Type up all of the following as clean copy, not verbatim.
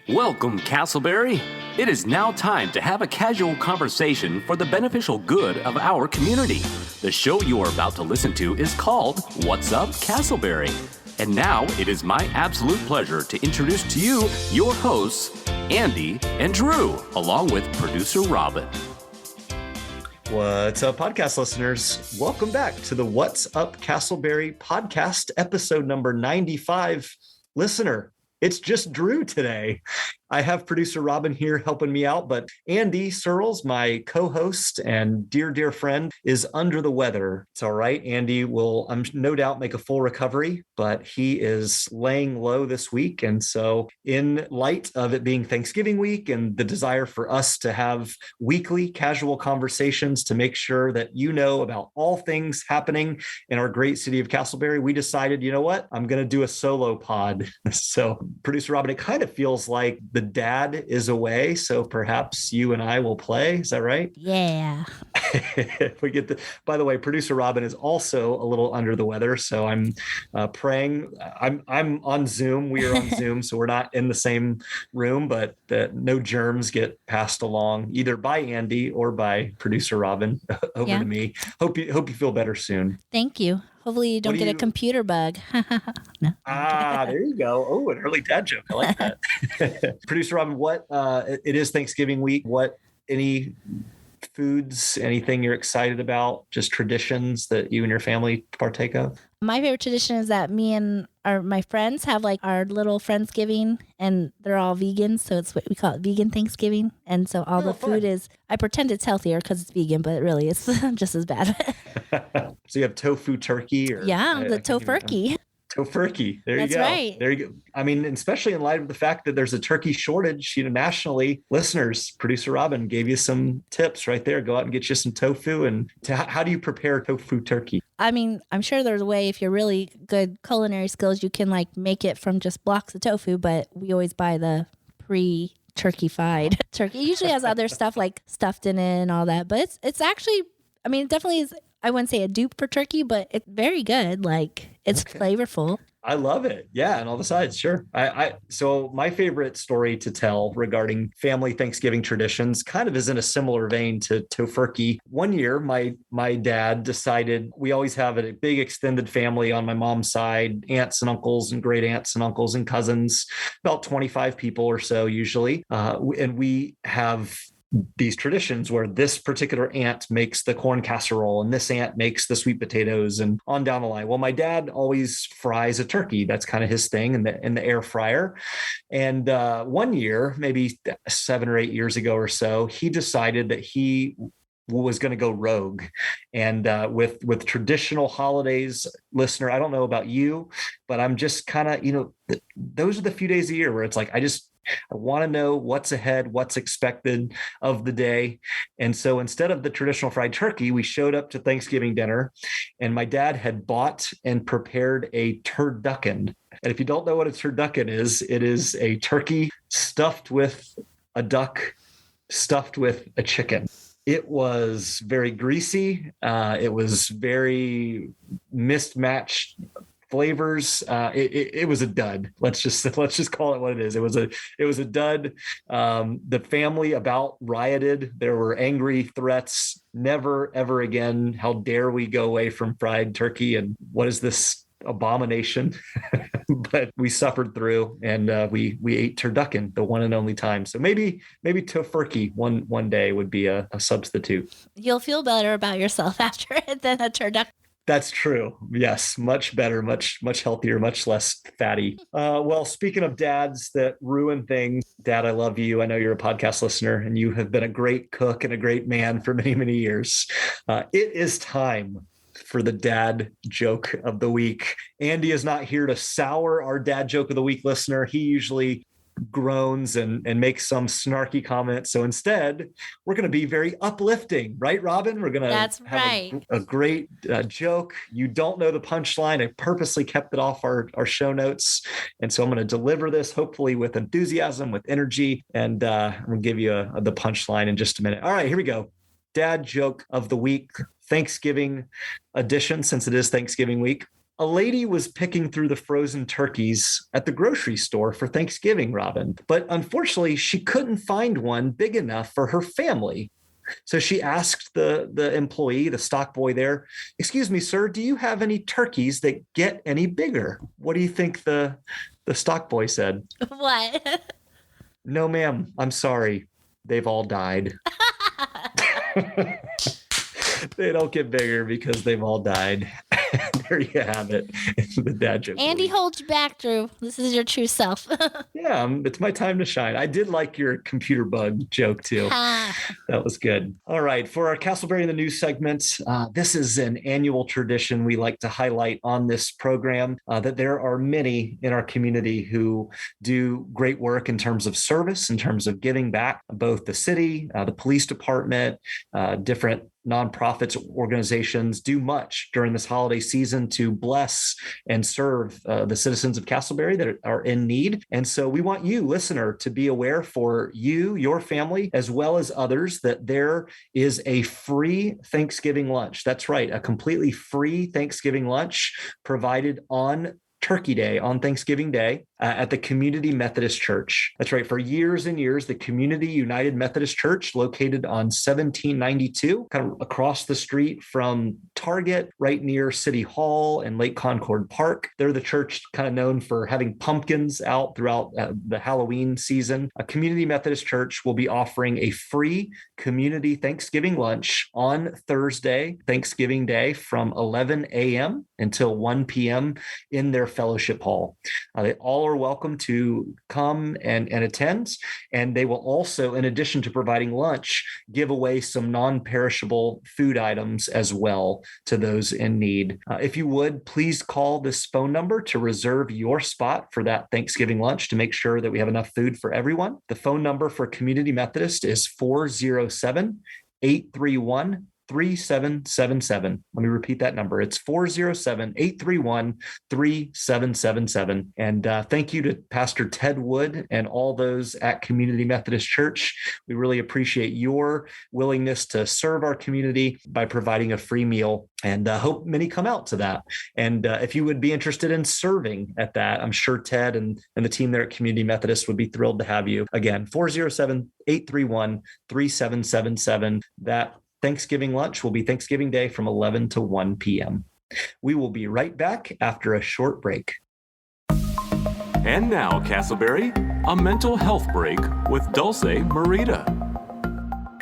Welcome, Casselberry. It is now time to have a casual conversation for the beneficial good of our community. The show you are about to listen to is called What's Up, Casselberry? And now it is my absolute pleasure to introduce to you your hosts, Andy and Drew, along with producer Robin. What's up, podcast listeners? Welcome back to the What's Up, Casselberry podcast, episode number 95. Listener, it's just Drew today. I have producer Robin here helping me out, but Andy Searles, my co-host and dear friend, is under the weather. It's all right. Andy will, I'm no doubt, make a full recovery, but he is laying low this week. And so in light of it being Thanksgiving week and the desire for us to have weekly casual conversations to make sure that you know about all things happening in our great city of Casselberry, we decided, you know what? I'm going to do a solo pod. So producer Robin, it kind of feels like the dad is away, so perhaps you and I will play. Is that right? Yeah. We get the. By the way, producer Robin is also a little under the weather, so I'm praying. I'm on Zoom. We are on Zoom, so we're not in the same room, but that no germs get passed along either by Andy or by producer Robin over to me. Hope you feel better soon. Thank you. Hopefully you don't get a computer bug. No. There you go. Oh, an early dad joke. I like that. Producer Robin, what it is Thanksgiving week. Any foods, anything you're excited about, just traditions that you and your family partake of? My favorite tradition is that me and my friends have like our little Friendsgiving, and they're all vegan. So it's what we call it, vegan Thanksgiving. And so all the food is, I pretend it's healthier because it's vegan, but really it's just as bad. So you have tofu turkey? The tofurkey. Tofurkey. There you go. That's right. There you go. I mean, especially in light of the fact that there's a turkey shortage, nationally, listeners, producer Robin gave you some tips right there. Go out and get you some tofu. And how do you prepare tofu turkey? I mean, I'm sure there's a way, if you're really good culinary skills, you can like make it from just blocks of tofu, but we always buy the pre-turkey-fied turkey. It usually has other stuff like stuffed in it and all that, but it's actually, I mean, it definitely is, I wouldn't say a dupe for turkey, but it's very good. Like it's flavorful. I love it. Yeah. And all the sides. Sure. So my favorite story to tell regarding family Thanksgiving traditions kind of is in a similar vein to tofurkey. One year, my dad decided, we always have a big extended family on my mom's side, aunts and uncles and great aunts and uncles and cousins, about 25 people or so usually. And we have these traditions where this particular aunt makes the corn casserole and this aunt makes the sweet potatoes and on down the line. Well, my dad always fries a turkey. That's kind of his thing in the air fryer. And one year, maybe 7 or 8 years ago or so, he decided that he was going to go rogue. And with traditional holidays, listener, I don't know about you, but I'm just kind of, those are the few days a year where it's like, I want to know what's ahead, what's expected of the day. And so instead of the traditional fried turkey, we showed up to Thanksgiving dinner and my dad had bought and prepared a turducken. And if you don't know what a turducken is, it is a turkey stuffed with a duck, stuffed with a chicken. It was very greasy. It was very mismatched flavors. It was a dud. Let's just call it what it is. It was a dud. The family about rioted. There were angry threats. Never, ever again. How dare we go away from fried turkey? And what is this abomination? But we suffered through, and we ate turducken the one and only time. So maybe tofurkey one day would be a substitute. You'll feel better about yourself after it than a turducken. That's true. Yes. Much better, much healthier, much less fatty. Well, speaking of dads that ruin things, Dad, I love you. I know you're a podcast listener and you have been a great cook and a great man for many, many years. It is time for the dad joke of the week. Andy is not here to sour our dad joke of the week, listener. He usually groans and makes some snarky comment. So instead, we're going to be very uplifting, right, Robin? We're going to have a great joke. You don't know the punchline. I purposely kept it off our show notes. And so I'm going to deliver this hopefully with enthusiasm, with energy, and we'll give you the punchline in just a minute. All right, here we go. Dad joke of the week, Thanksgiving edition, since it is Thanksgiving week. a lady was picking through the frozen turkeys at the grocery store for Thanksgiving, Robin, but unfortunately she couldn't find one big enough for her family. So she asked the employee, the stock boy there, "Excuse me, sir, do you have any turkeys that get any bigger?" What do you think the stock boy said? What? "No, ma'am, I'm sorry. They've all died." They don't get bigger because they've all died. There you have it. The dad joke. Andy holds you back, Drew. This is your true self. Yeah, it's my time to shine. I did like your computer bug joke too. That was good. All right, for our Casselberry in the News segment, this is an annual tradition we like to highlight on this program, that there are many in our community who do great work in terms of service, in terms of giving back, both the city, the police department, different nonprofits, organizations do much during this holiday season to bless and serve the citizens of Casselberry that are in need. And so we want you, listener, to be aware for you, your family, as well as others, that there is a free Thanksgiving lunch. That's right, a completely free Thanksgiving lunch provided on Turkey Day, on Thanksgiving Day, at the Community Methodist Church. That's right. For years and years, the Community United Methodist Church, located on 1792, kind of across the street from Target, right near City Hall and Lake Concord Park. They're the church kind of known for having pumpkins out throughout the Halloween season. A Community Methodist Church will be offering a free community Thanksgiving lunch on Thursday, Thanksgiving Day, from 11 a.m. until 1 p.m. in their fellowship hall. They all are welcome to come and attend. And they will also, in addition to providing lunch, give away some non-perishable food items as well to those in need. If you would, please call this phone number to reserve your spot for that Thanksgiving lunch to make sure that we have enough food for everyone. The phone number for Community Methodist is 407-831-3777. Let me repeat that number. It's 407-831-3777. And thank you to Pastor Ted Wood and all those at Community Methodist Church. We really appreciate your willingness to serve our community by providing a free meal, and hope many come out to that. And if you would be interested in serving at that, I'm sure Ted and the team there at Community Methodist would be thrilled to have you. Again, 407-831-3777. That Thanksgiving lunch will be Thanksgiving Day from 11 to 1 p.m. We will be right back after a short break. And now, Casselberry, a mental health break with Dulce Merida.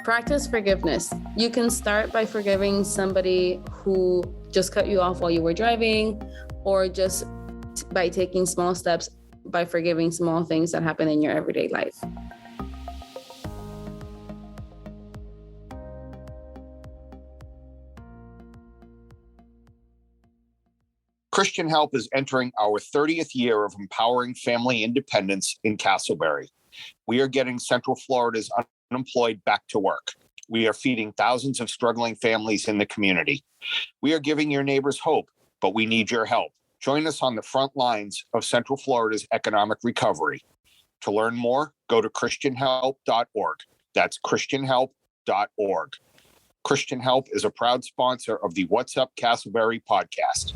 Practice forgiveness. You can start by forgiving somebody who just cut you off while you were driving, or just by taking small steps by forgiving small things that happen in your everyday life. Christian Help is entering our 30th year of empowering family independence in Casselberry. We are getting Central Florida's unemployed back to work. We are feeding thousands of struggling families in the community. We are giving your neighbors hope, but we need your help. Join us on the front lines of Central Florida's economic recovery. To learn more, go to christianhelp.org. That's christianhelp.org. Christian Help is a proud sponsor of the What's Up Casselberry podcast.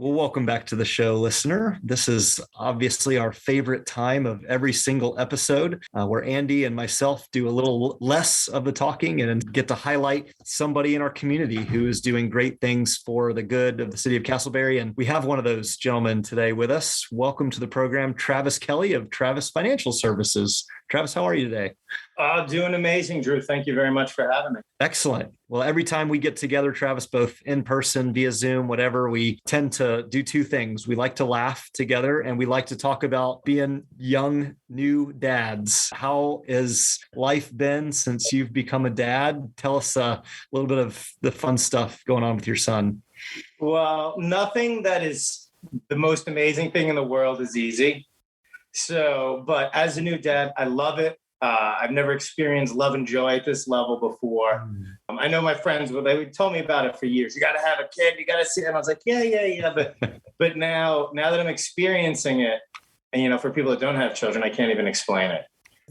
Well, welcome back to the show, listener. This is obviously our favorite time of every single episode, where Andy and myself do a little less of the talking and get to highlight somebody in our community who is doing great things for the good of the city of Casselberry. And we have one of those gentlemen today with us. Welcome to the program, Travis Kelley of Travis Financial Services. Travis, how are you today? Doing amazing, Drew. Thank you very much for having me. Excellent. Well, every time we get together, Travis, both in person, via Zoom, whatever, we tend to do two things. We like to laugh together, and we like to talk about being young, new dads. How has life been since you've become a dad? Tell us a little bit of the fun stuff going on with your son. Well, nothing that is the most amazing thing in the world is easy. But as a new dad, I love it. I've never experienced love and joy at this level before. I know my friends, they told me about it for years. You got to have a kid. You got to see it. And I was like, yeah. But now that I'm experiencing it, and, for people that don't have children, I can't even explain it.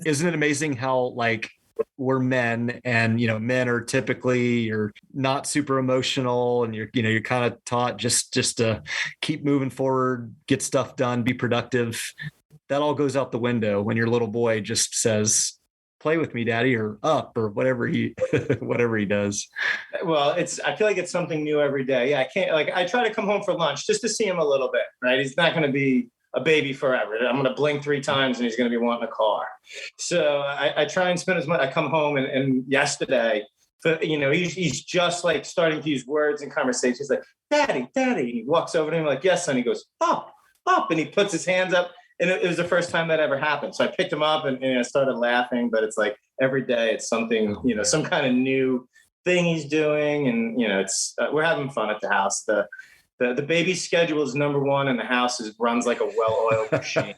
Isn't it amazing how, we're men, and men are typically, you're not super emotional, and you're kind of taught just to keep moving forward, get stuff done, be productive. That all goes out the window when your little boy just says, "Play with me, daddy," or "up," or whatever he does. Well, I feel like it's something new every day. Yeah, I can't, I try to come home for lunch just to see him a little bit, right? He's not going to be a baby forever. I'm going to blink 3 times and he's going to be wanting a car. So I try and spend as much. I come home and yesterday, he's just like starting to use words in conversation. He's like, "Daddy, daddy." And he walks over to him like, "Yes, son." He goes, "Up, up." And he puts his hands up. And it was the first time that ever happened. So I picked him up and I started laughing, but it's like every day it's something, some kind of new thing he's doing. And, it's, we're having fun at the house. The baby schedule is number one, and the house runs like a well-oiled machine.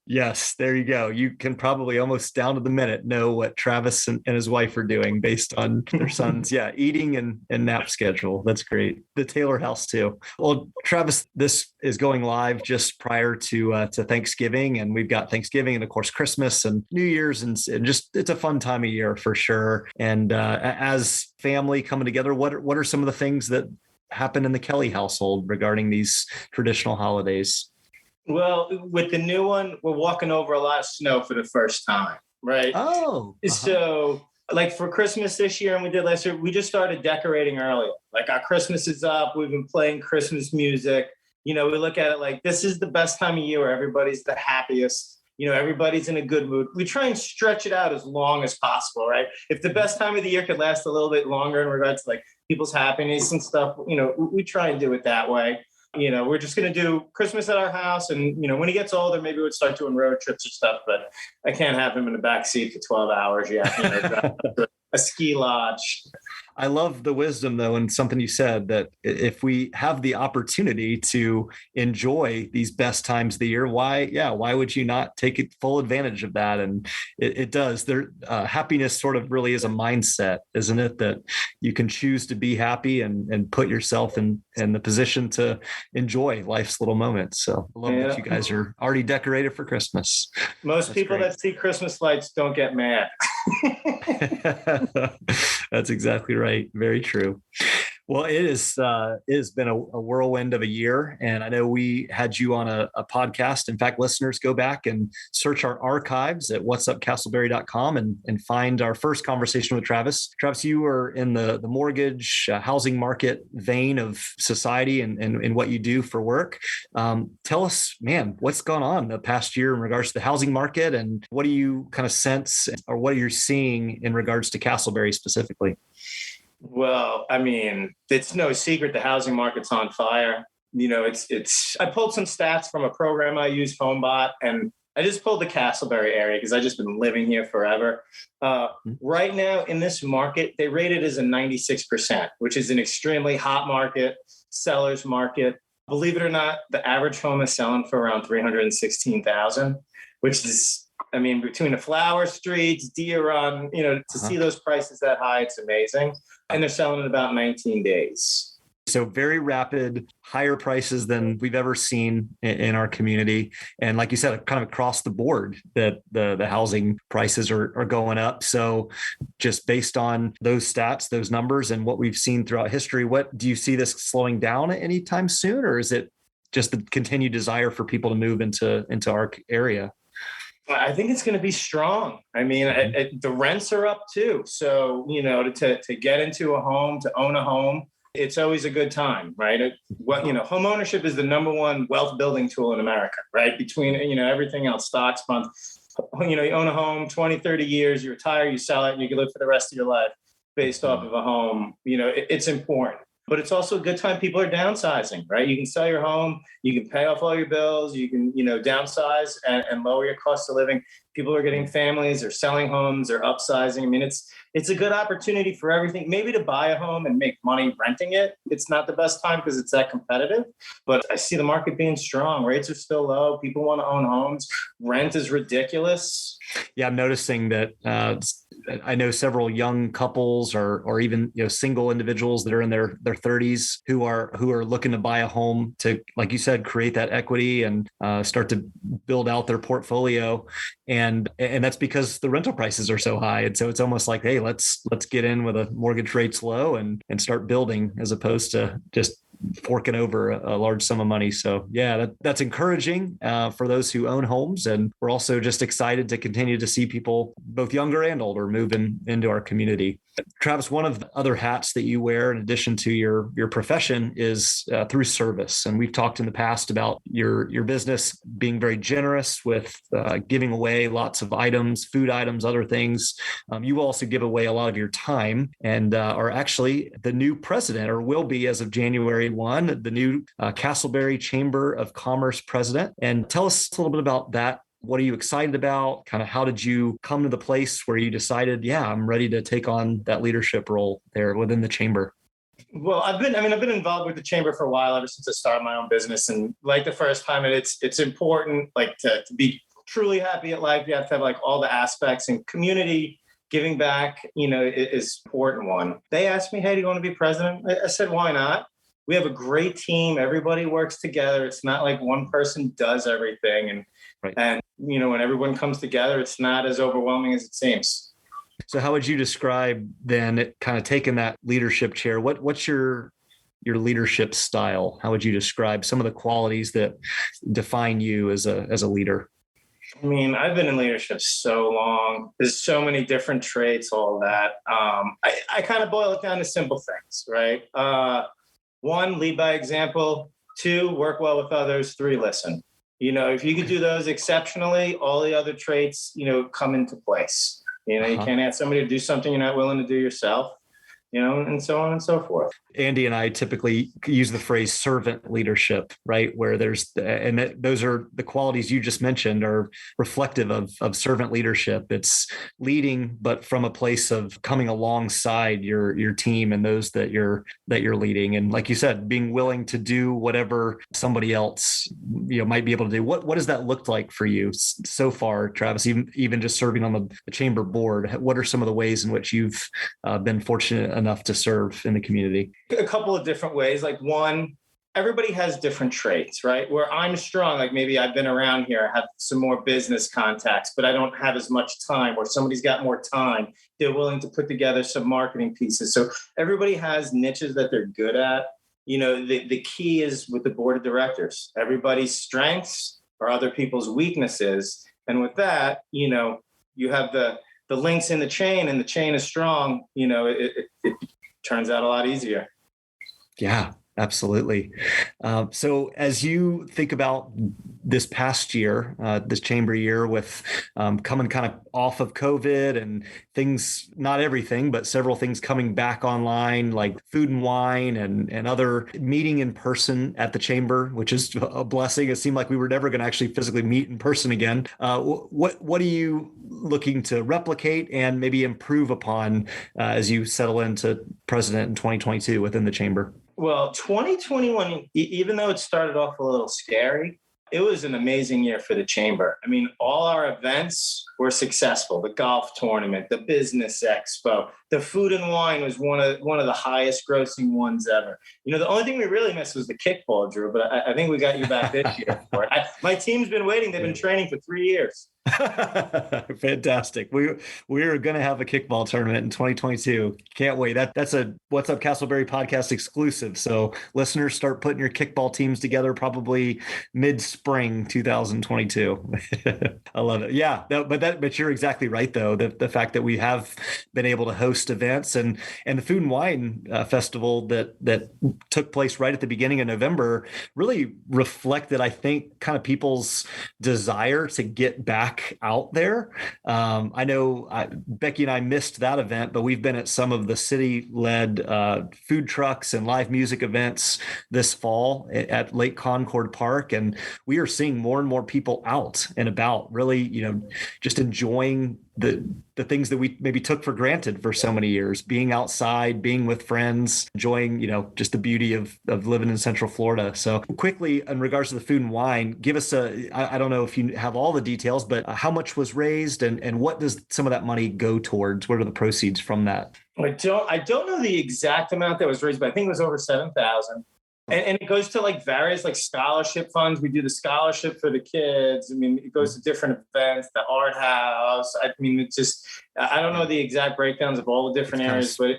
Yes, there you go. You can probably almost down to the minute know what Travis and his wife are doing based on their son's eating and nap schedule. That's great. The Taylor house too. Well, Travis, this is going live just prior to Thanksgiving, and we've got Thanksgiving and of course Christmas and New Year's, and just it's a fun time of year for sure. And as family coming together, what are some of the things that happen in the Kelley household regarding these traditional holidays? Well, with the new one, we're walking over a lot of snow for the first time, right? Oh. So like for Christmas this year and we did last year, we just started decorating earlier. Like our Christmas is up. We've been playing Christmas music. We look at it like this is the best time of year where everybody's the happiest. Everybody's in a good mood. We try and stretch it out as long as possible, right? If the best time of the year could last a little bit longer in regards to like people's happiness and stuff, we try and do it that way. We're just going to do Christmas at our house. And, when he gets older, maybe we'd start doing road trips or stuff, but I can't have him in the back seat for 12 hours yet. A ski lodge. I love the wisdom, though, and something you said, that if we have the opportunity to enjoy these best times of the year, why would you not take full advantage of that? And it does. Happiness sort of really is a mindset, isn't it? That you can choose to be happy and put yourself in the position to enjoy life's little moments. So I love that you guys are already decorated for Christmas. Most people that see Christmas lights don't get mad. That's exactly right. Very true. Well, it has been a whirlwind of a year, and I know we had you on a podcast. In fact, listeners, go back and search our archives at whatsupcasselberry.com and find our first conversation with Travis. Travis, you were in the mortgage housing market vein of society and what you do for work. Tell us, man, what's gone on the past year in regards to the housing market, and what do you kind of sense, or what are you seeing in regards to Casselberry specifically? Well, I mean, it's no secret the housing market's on fire. I pulled some stats from a program I use, HomeBot, and I just pulled the Casselberry area because I've just been living here forever. Right now in this market, they rate it as a 96%, which is an extremely hot market, seller's market. Believe it or not, the average home is selling for around $316,000, which is, I mean, between the flower streets, deer run, to see those prices that high, it's amazing. And they're selling in about 19 days. So very rapid, higher prices than we've ever seen in our community. And like you said, kind of across the board that the housing prices are going up. So just based on those stats, those numbers, and what we've seen throughout history, what do you see this slowing down anytime soon? Or is it just the continued desire for people to move into our area? I think it's going to be strong. I mean, the rents are up too. So, to get into a home, to own a home, it's always a good time, right? Home ownership is the number one wealth building tool in America, right? Between, everything else, stocks, bonds, you own a home, 20, 30 years, you retire, you sell it, and you can live for the rest of your life based off of a home. It's important. But it's also a good time. People are downsizing, right? You can sell your home, you can pay off all your bills, you can, downsize and lower your cost of living. People are getting families, they're selling homes, they're upsizing. I mean, it's a good opportunity for everything. Maybe to buy a home and make money renting it. It's not the best time because it's that competitive, but I see the market being strong. Rates are still low. People want to own homes. Rent is ridiculous. Yeah, I'm noticing that I know several young couples or even single individuals that are in their 30s who are looking to buy a home to, like you said, create that equity and start to build out their portfolio. And And that's because the rental prices are so high. And so it's almost like, hey, let's get in with a mortgage rates low and start building, as opposed to just forking over a large sum of money. So yeah, that's encouraging for those who own homes. And we're also just excited to continue to see people, both younger and older, moving into our community. Travis, one of the other hats that you wear in addition to your profession is through service. And we've talked in the past about your business being very generous with giving away lots of items, food items, other things. You also give away a lot of your time and are actually the new president, or will be as of January 1, the new Casselberry Chamber of Commerce president. And tell us a little bit about that. What are you excited about? Kind of how did you come to the place where you decided, yeah, I'm ready to take on that leadership role there within the chamber? Well, I've been involved with the chamber for a while, ever since I started my own business. And like the first time, it's important, like to be truly happy at life. You have to have like all the aspects, and community giving back, is important one. They asked me, hey, do you want to be president? I said, why not? We have a great team. Everybody works together. It's not like one person does everything. And, right. And when everyone comes together, it's not as overwhelming as it seems. So how would you describe then kind of taking that leadership chair? What's your leadership style? How would you describe some of the qualities that define you as a leader? I mean, I've been in leadership so long. There's so many different traits, all that. I kind of boil it down to simple things, right? 1, lead by example. 2, work well with others. 3, listen. If you could do those exceptionally, all the other traits, come into place. You can't ask somebody to do something you're not willing to do yourself, and so on and so forth. Andy and I typically use the phrase servant leadership, right? Where those are the qualities you just mentioned are reflective of servant leadership. It's leading, but from a place of coming alongside your team and those that you're leading. And like you said, being willing to do whatever somebody else, might be able to do. What does that look like for you so far, Travis, even just serving on the chamber board? What are some of the ways in which you've been fortunate enough to serve in the community? A couple of different ways. Like 1, everybody has different traits, right? Where I'm strong, like maybe I've been around here, I have some more business contacts, but I don't have as much time. Or somebody's got more time, they're willing to put together some marketing pieces. So everybody has niches that they're good at. The key is with the board of directors. Everybody's strengths are other people's weaknesses. And with that, you have the links in the chain, and the chain is strong, it turns out a lot easier. Yeah, absolutely. So as you think about this past year, this chamber year with coming kind of off of COVID and things, not everything, but several things coming back online, like Food and Wine and other meeting in person at the chamber, which is a blessing. It seemed like we were never going to actually physically meet in person again. What are you looking to replicate and maybe improve upon as you settle into president in 2022 within the chamber? Well, 2021, even though it started off a little scary, it was an amazing year for the chamber. I mean, all our events were successful. The golf tournament, the business expo, the Food and Wine was one of the highest grossing ones ever. The only thing we really missed was the kickball, Drew, but I think we got you back this year for it. My team's been waiting. They've been training for 3 years. Fantastic. We're going to have a kickball tournament in 2022. Can't wait. That's a What's Up Casselberry podcast exclusive. So listeners, start putting your kickball teams together probably mid-spring 2022. I love it. Yeah, but you're exactly right though. The fact that we have been able to host events and the Food and Wine Festival that took place right at the beginning of November really reflected, I think, kind of people's desire to get back out there. I know Becky and I missed that event, but we've been at some of the city-led food trucks and live music events this fall at Lake Concord Park, and we are seeing more and more people out and about, really, just enjoying the things that we maybe took for granted for so many years, being outside, being with friends, enjoying, just the beauty of living in Central Florida. So quickly, in regards to the Food and Wine, give us I don't know if you have all the details, but how much was raised and what does some of that money go towards? What are the proceeds from that? I don't know the exact amount that was raised, but I think it was over 7,000. And it goes to like various like scholarship funds. We do the scholarship for the kids. I mean, it goes to different events, the art house. I mean, it's just, I don't know the exact breakdowns of all the different areas, but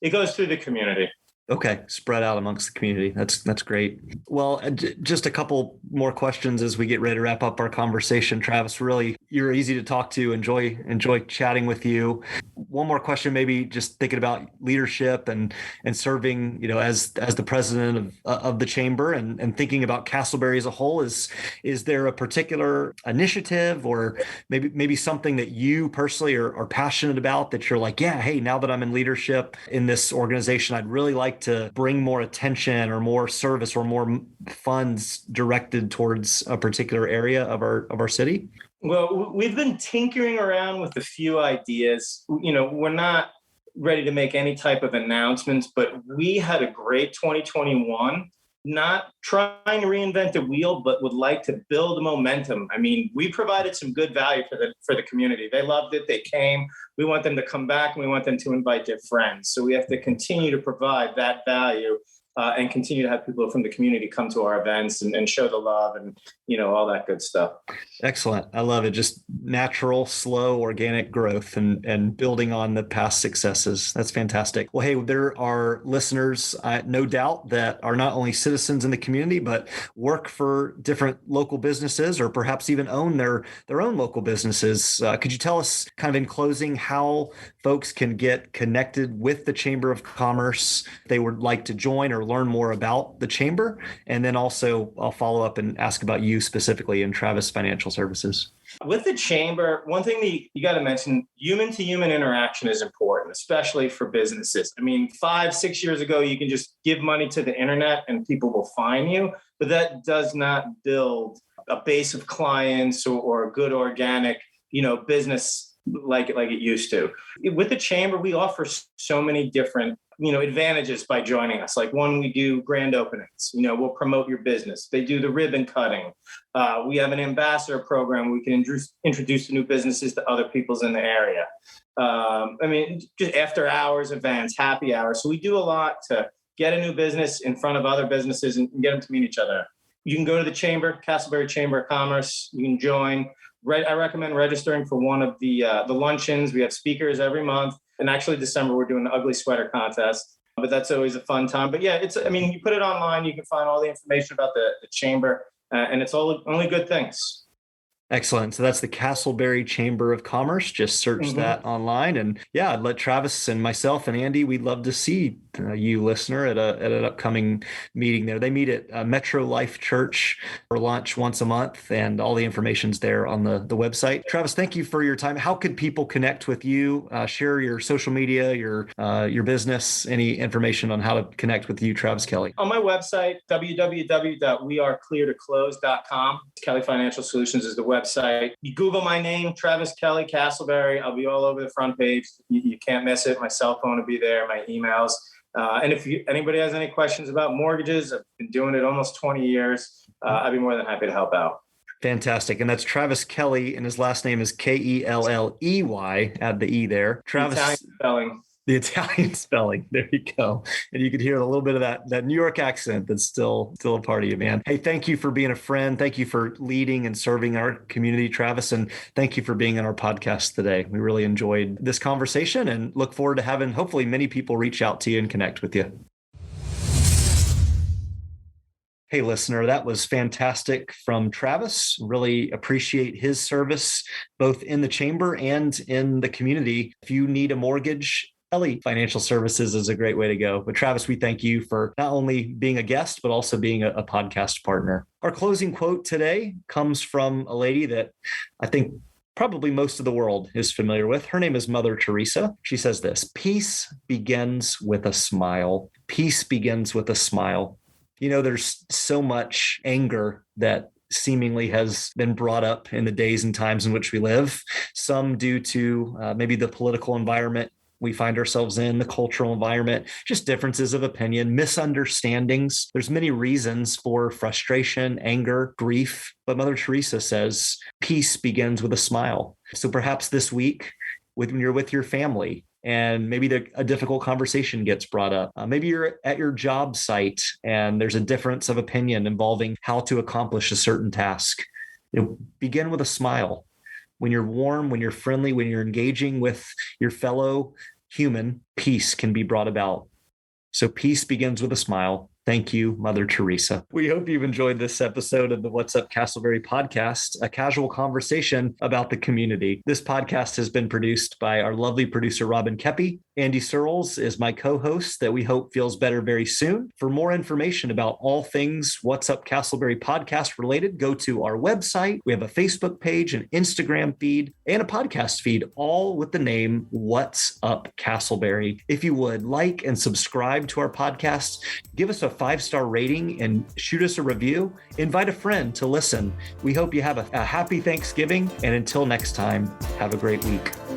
it goes through the community. Okay, spread out amongst the community. That's great. Well, just a couple more questions as we get ready to wrap up our conversation. Travis, really, you're easy to talk to. Enjoy chatting with you. One more question, maybe just thinking about leadership and serving, as the president of the chamber and thinking about Casselberry as a whole. Is there a particular initiative or maybe something that you personally are passionate about that you're like, yeah, hey, now that I'm in leadership in this organization, I'd really like to bring more attention or more service or more funds directed towards a particular area of our city? Well, we've been tinkering around with a few ideas. We're not ready to make any type of announcements, but we had a great 2021. Not trying to reinvent the wheel, but would like to build momentum. I mean, we provided some good value for the community. They loved it. They came. We want them to come back, and we want them to invite their friends. So we have to continue to provide that value and continue to have people from the community come to our events and show the love and, all that good stuff. Excellent. I love it. Just natural, slow, organic growth and building on the past successes. That's fantastic. Well, hey, there are listeners, no doubt, that are not only citizens in the community, but work for different local businesses or perhaps even own their own local businesses. Could you tell us kind of in closing how folks can get connected with the Chamber of Commerce if they would like to join or learn more about the Chamber? And then also I'll follow up and ask about you specifically in Travis Financial Services. With the Chamber, one thing that you got to mention, human to human interaction is important, especially for businesses. I mean, 5-6 years ago, you can just give money to the internet and people will find you, but that does not build a base of clients or a good organic, business like it used to. With the Chamber, we offer so many different advantages by joining us. Like one, we do grand openings. We'll promote your business. They do the ribbon cutting. We have an ambassador program. We can introduce new businesses to other people's in the area. Just after hours events, happy hours. So we do a lot to get a new business in front of other businesses and get them to meet each other. You can go to the Chamber, Casselberry Chamber of Commerce. You can join. I recommend registering for one of the luncheons. We have speakers every month. And actually December, we're doing the ugly sweater contest, but that's always a fun time. But yeah, you put it online, you can find all the information about the Chamber and it's only good things. Excellent. So that's the Casselberry Chamber of Commerce. Just search that online. And yeah, I'd let Travis and myself and Andy, we'd love to see you, listener, at an upcoming meeting there. They meet at Metro Life Church for lunch once a month, and all the information's there on the website. Travis, thank you for your time. How could people connect with you? Share your social media, your business, any information on how to connect with you, Travis Kelley? On my website, www.wearecleartoclose.com. Kelley Financial Solutions is the website. You Google my name, Travis Kelley, Casselberry. I'll be all over the front page. You can't miss it. My cell phone will be there, my emails. And if anybody has any questions about mortgages, I've been doing it almost 20 years. I'd be more than happy to help out. Fantastic. And that's Travis Kelley, and his last name is Kelley. Add the E there. Travis. Italian spelling. The Italian spelling. There you go. And you could hear a little bit of that New York accent that's still a part of you, man. Hey, thank you for being a friend. Thank you for leading and serving our community, Travis. And thank you for being on our podcast today. We really enjoyed this conversation and look forward to having hopefully many people reach out to you and connect with you. Hey, listener, that was fantastic from Travis. Really appreciate his service, both in the chamber and in the community. If you need a mortgage, Kelley Financial Services is a great way to go. But Travis, we thank you for not only being a guest, but also being a podcast partner. Our closing quote today comes from a lady that I think probably most of the world is familiar with. Her name is Mother Teresa. She says this: peace begins with a smile. Peace begins with a smile. There's so much anger that seemingly has been brought up in the days and times in which we live, some due to maybe the political environment we find ourselves in, the cultural environment, just differences of opinion, misunderstandings. There's many reasons for frustration, anger, grief. But Mother Teresa says, peace begins with a smile. So perhaps this week, when you're with your family, and maybe a difficult conversation gets brought up. Maybe you're at your job site and there's a difference of opinion involving how to accomplish a certain task. Begin with a smile. When you're warm, when you're friendly, when you're engaging with your fellow human, peace can be brought about. So peace begins with a smile. Thank you, Mother Teresa. We hope you've enjoyed this episode of the What's Up Casselberry podcast, a casual conversation about the community. This podcast has been produced by our lovely producer, Robin Koeppe. Andy Searles is my co-host that we hope feels better very soon. For more information about all things What's Up Casselberry podcast related, go to our website. We have a Facebook page, an Instagram feed, and a podcast feed, all with the name What's Up Casselberry. If you would like and subscribe to our podcast, give us a 5-star rating and shoot us a review. Invite a friend to listen. We hope you have a happy Thanksgiving. And until next time, have a great week.